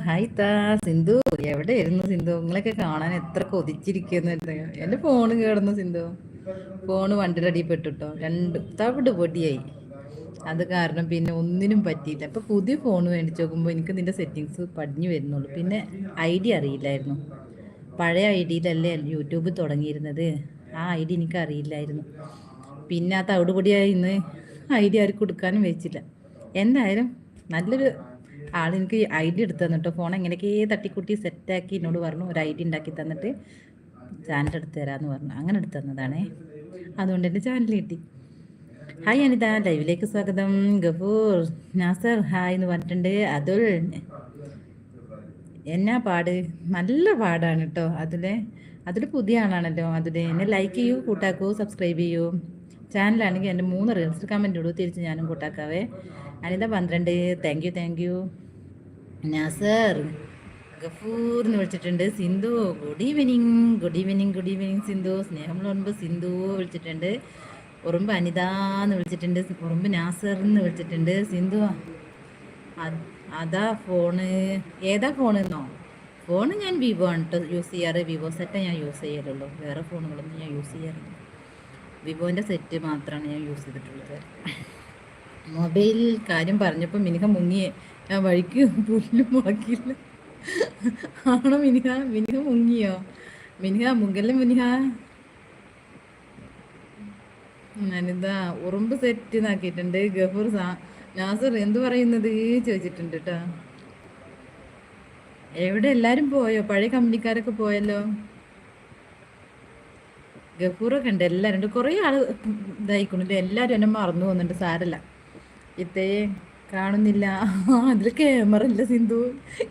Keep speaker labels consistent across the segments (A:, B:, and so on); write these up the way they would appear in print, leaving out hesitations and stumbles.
A: Hi താ സിന്ധു. എവിടെയായിരുന്നു സിന്ധു? നിങ്ങളൊക്കെ കാണാൻ എത്ര കൊതിച്ചിരിക്കുന്നു. എൻ്റെ ഫോണ് കേടുന്നു സിന്ധു. ഫോണ് വണ്ടിയുടെ അടിയിൽ പെട്ടിട്ടോ, രണ്ട് തവിട് പൊടിയായി. അത് കാരണം പിന്നെ ഒന്നിനും പറ്റിയില്ല. അപ്പോൾ പുതിയ ഫോൺ മേടിച്ച് നോക്കുമ്പോൾ എനിക്ക് നിൻ്റെ സെറ്റിങ്സ് പടിഞ്ഞു വരുന്നുള്ളൂ. പിന്നെ ഐഡിയ അറിയില്ലായിരുന്നു. പഴയ ഐഡിയിലല്ലേ യൂട്യൂബ് തുടങ്ങിയിരുന്നത്. ആ ഐഡിയ എനിക്ക് അറിയില്ലായിരുന്നു. പിന്നെ ആ തവിട് പൊടിയായി ഇന്ന് ഐഡിയ ആർക്കും കൊടുക്കാനും വെച്ചില്ല. എന്തായാലും നല്ലൊരു ആളെനിക്ക് ഐഡിയ എടുത്ത് തന്നിട്ടോ. ഫോൺ എങ്ങനെയൊക്കെ തട്ടിക്കുട്ടി സെറ്റാക്കി എന്നോട് പറഞ്ഞു ഒരു ഐഡിയ ഉണ്ടാക്കി തന്നിട്ട് ചാനൽ എടുത്ത് തരാമെന്ന് പറഞ്ഞു. അങ്ങനെ എടുത്ത് തന്നതാണേ. അതുകൊണ്ട് എൻ്റെ ചാനൽ കിട്ടി. ഹായ് അനിത, ലൈവിലേക്ക് സ്വാഗതം. ഗഫൂർ നാസർ ഹായ് എന്ന് പറഞ്ഞിട്ടുണ്ട്. അതുൽ എന്നാ പാട്? നല്ല പാടാണ് കേട്ടോ. അതിൽ പുതിയ ആളാണല്ലോ. എന്നെ ലൈക്ക് ചെയ്യൂ, കൂട്ടാക്കൂ, സബ്സ്ക്രൈബ് ചെയ്യൂ. ചാനലാണെങ്കിൽ എൻ്റെ 3 റീൽസ് കമൻറ്റ് ഇടൂ, തിരിച്ച് ഞാനും കൂട്ടാക്കാവേ. Anita 12 thank you. നാസർ ഗഫൂർ എന്ന് വിളിച്ചിട്ടുണ്ട്. Sindhu good evening Sindhu. സ്നേഹമുള്ള ഉറുമ്പ് സിന്ധു വിളിച്ചിട്ടുണ്ട്. ഉറുമ്പ് അനിത എന്ന് വിളിച്ചിട്ടുണ്ട്. ഉറുമ്പ് നാസർ എന്ന് വിളിച്ചിട്ടുണ്ട്. സിന്ധു അതാ ഫോണ്. ഏതാ ഫോണെന്നോ? ഫോണ് ഞാൻ വിവോ ആണ് കേട്ടോ യൂസ് ചെയ്യാറ്. വിവോ സെറ്റേ ഞാൻ യൂസ് ചെയ്യാറുള്ളൂ. വേറെ ഫോണുകളൊന്നും ഞാൻ യൂസ് ചെയ്യാറില്ല. വിവോൻ്റെ സെറ്റ് മാത്രമാണ് ഞാൻ യൂസ് ചെയ്തിട്ടുള്ളത്. മൊബൈൽ കാര്യം പറഞ്ഞപ്പോൾ മിനിഹ മുങ്ങിയേ. ഞാൻ വഴിക്ക് പുല്ലും മുളക്കില്ല. ആണോ മിനിഹ മുങ്ങിയോ? മുങ്ങല്ലേ മിനിഹ? ഞാനിതാ ഉറുമ്പ് സെറ്റ് നാക്കിയിട്ടുണ്ട്. ഗഫൂർ നാസർ എന്ത് പറയുന്നത് ചോദിച്ചിട്ടുണ്ട് കേട്ടോ. എവിടെ എല്ലാരും പോയോ? പഴയ കമ്പനിക്കാരൊക്കെ പോയല്ലോ. ഗഫൂറൊക്കെ ഉണ്ട്, എല്ലാവരും ഉണ്ട്. കുറേ ആള് ഇതായിക്കൊണ്ടില്ല. എല്ലാവരും എന്നെ മറന്നു പോകുന്നുണ്ട്. സാരല്ല, ഇത്തേ കാണുന്നില്ല. അതിൽ ക്യാമറ ഇല്ല സിന്ധു.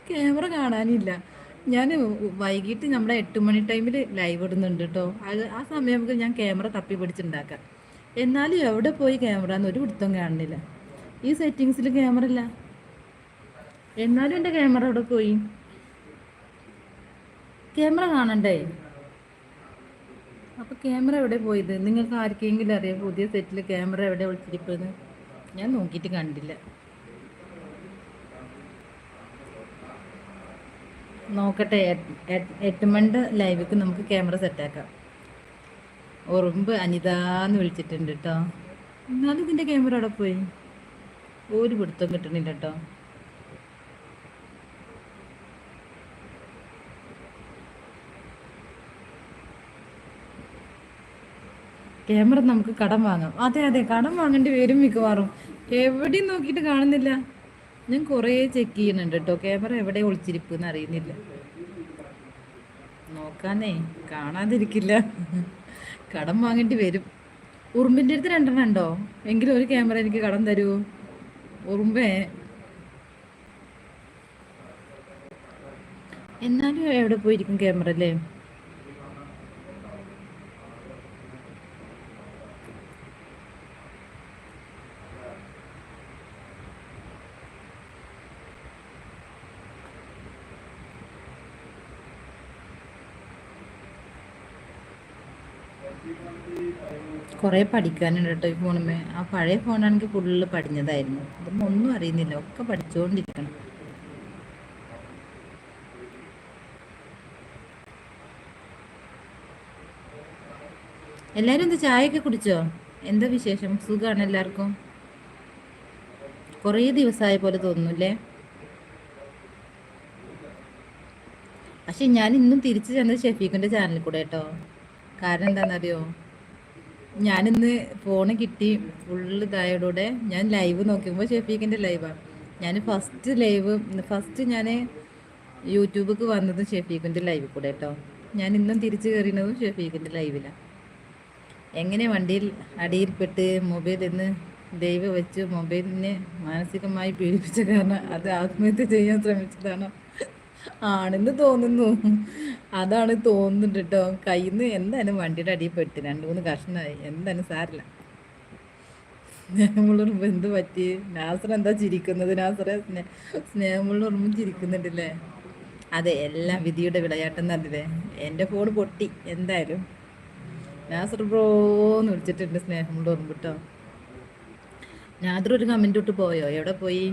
A: ക്യാമറ കാണാനില്ല. ഞാൻ വൈകിട്ട് നമ്മുടെ 8 മണി ടൈമിൽ ലൈവ് ഇടുന്നുണ്ട് കേട്ടോ. ആ സമയം ഞാൻ ക്യാമറ തപ്പി പിടിച്ചുണ്ടാക്കാം. എന്നാലും എവിടെ പോയി ക്യാമറ എന്ന് ഒരു പിടുത്തം കാണുന്നില്ല. ഈ സെറ്റിങ്സിൽ ക്യാമറ ഇല്ല. എന്നാലും എൻ്റെ ക്യാമറ അവിടെ പോയി. ക്യാമറ കാണണ്ടേ? അപ്പോൾ ക്യാമറ എവിടെ പോയത്? നിങ്ങൾക്ക് ആർക്കെങ്കിലും അറിയാം പുതിയ സെറ്റിൽ ക്യാമറ എവിടെ വിളിച്ചിരിപ്പതെന്ന്? ഞാൻ നോക്കിയിട്ട് കണ്ടില്ല. നോക്കട്ടെ. 8 മണിയുടെ ലൈവിക്ക് നമുക്ക് ക്യാമറ സെറ്റാക്കാം. ഉറുമ്പ് അനിതാന്ന് വിളിച്ചിട്ടുണ്ട് കേട്ടോ. എന്നാലും ഇതിൻ്റെ ക്യാമറ അവിടെ പോയി. ഒരു പിടുത്തം കിട്ടണില്ല കേട്ടോ. ക്യാമറ നമുക്ക് കടം വാങ്ങാം. അതെ കടം വാങ്ങേണ്ടി വരും മിക്കവാറും. എവിടെയും നോക്കിയിട്ട് കാണുന്നില്ല. ഞാൻ കുറേ ചെക്ക് ചെയ്യുന്നുണ്ട് കേട്ടോ. ക്യാമറ എവിടെ ഒളിച്ചിരിപ്പെന്ന് അറിയുന്നില്ല. നോക്കാന്നേ കാണാതിരിക്കില്ല. കടം വാങ്ങേണ്ടി വരും. ഉറുമ്പിൻ്റെ അടുത്ത് 2 ഉണ്ടോ? എങ്കിലും ഒരു ക്യാമറ എനിക്ക് കടം തരുമോ ഉറുമ്പേ? എന്നാലും എവിടെ പോയിരിക്കും ക്യാമറ അല്ലേ? കുറേ പഠിക്കാനുണ്ട് കേട്ടോ ഈ ഫോണുമേ. ആ പഴയ ഫോണാണെങ്കിൽ ഫുള്ള് പഠിഞ്ഞതായിരുന്നു. അതൊന്നും ഒന്നും അറിയുന്നില്ല. ഒക്കെ പഠിച്ചുകൊണ്ടിരിക്കണം. എല്ലാവരും എന്താ ചായയൊക്കെ കുടിച്ചോ? എന്താ വിശേഷം? സുഖമാണ് എല്ലാവർക്കും? കുറേ ദിവസമായ പോലെ തോന്നുന്നില്ലേ? പക്ഷെ ഞാൻ ഇന്നും തിരിച്ചു ചെന്നത് ഷെഫീഖിൻ്റെ ചാനലിൽ കൂടെ കേട്ടോ. കാരണം എന്താണെന്നറിയോ? ഞാനിന്ന് ഫോണ് കിട്ടി ഫുള്ള് ഇതായതോടെ ഞാൻ ലൈവ് നോക്കുമ്പോൾ ഷെഫീഖിൻ്റെ ലൈവാണ്. ഞാൻ ഫസ്റ്റ് ഞാൻ യൂട്യൂബിലേക്ക് വന്നത് ഷെഫീഖിൻ്റെ ലൈവിൽ കൂടെ കേട്ടോ. ഞാൻ ഇന്നും തിരിച്ചു കയറിയതും ഷെഫീഖിൻ്റെ ലൈവിലാണ്. എങ്ങനെ വണ്ടിയിൽ അടിയിൽപ്പെട്ട് മൊബൈൽ എന്ന് ദൈവം വെച്ച് മൊബൈലിനെ മാനസികമായി പീഡിപ്പിച്ച കാരണം അത് ആത്മഹത്യ ചെയ്യാൻ ശ്രമിച്ചതാണ് ആണെന്ന് തോന്നുന്നു. അതാണ് തോന്നുന്നുണ്ട് കേട്ടോ. കയ്യിൽ നിന്ന് എന്തായാലും വണ്ടിയുടെ അടിയിൽ പെട്ട് 2-3 കഷ്ണമായി. എന്തായാലും സാരില്ല. സ്നേഹമുള്ളൊരുമ്പ് എന്ത് പറ്റി? നാസർ എന്താ ചിരിക്കുന്നത്? നാസറെ സ്നേഹമുള്ളൊരുമ്പും ചിരിക്കുന്നുണ്ടല്ലേ? അതെ, എല്ലാം വിധിയുടെ വിളയാട്ടെന്ന് അറിയില്ലേ? എൻ്റെ ഫോൺ പൊട്ടി. എന്തായാലും നാസർ ബ്രോന്ന് വിളിച്ചിട്ടുണ്ട് സ്നേഹമുള്ള ഉറുമ്പ് കേട്ടോ. നാദർ ഒരു കമൻറ്റ് ഇട്ട് പോയോ? എവിടെ പോയി?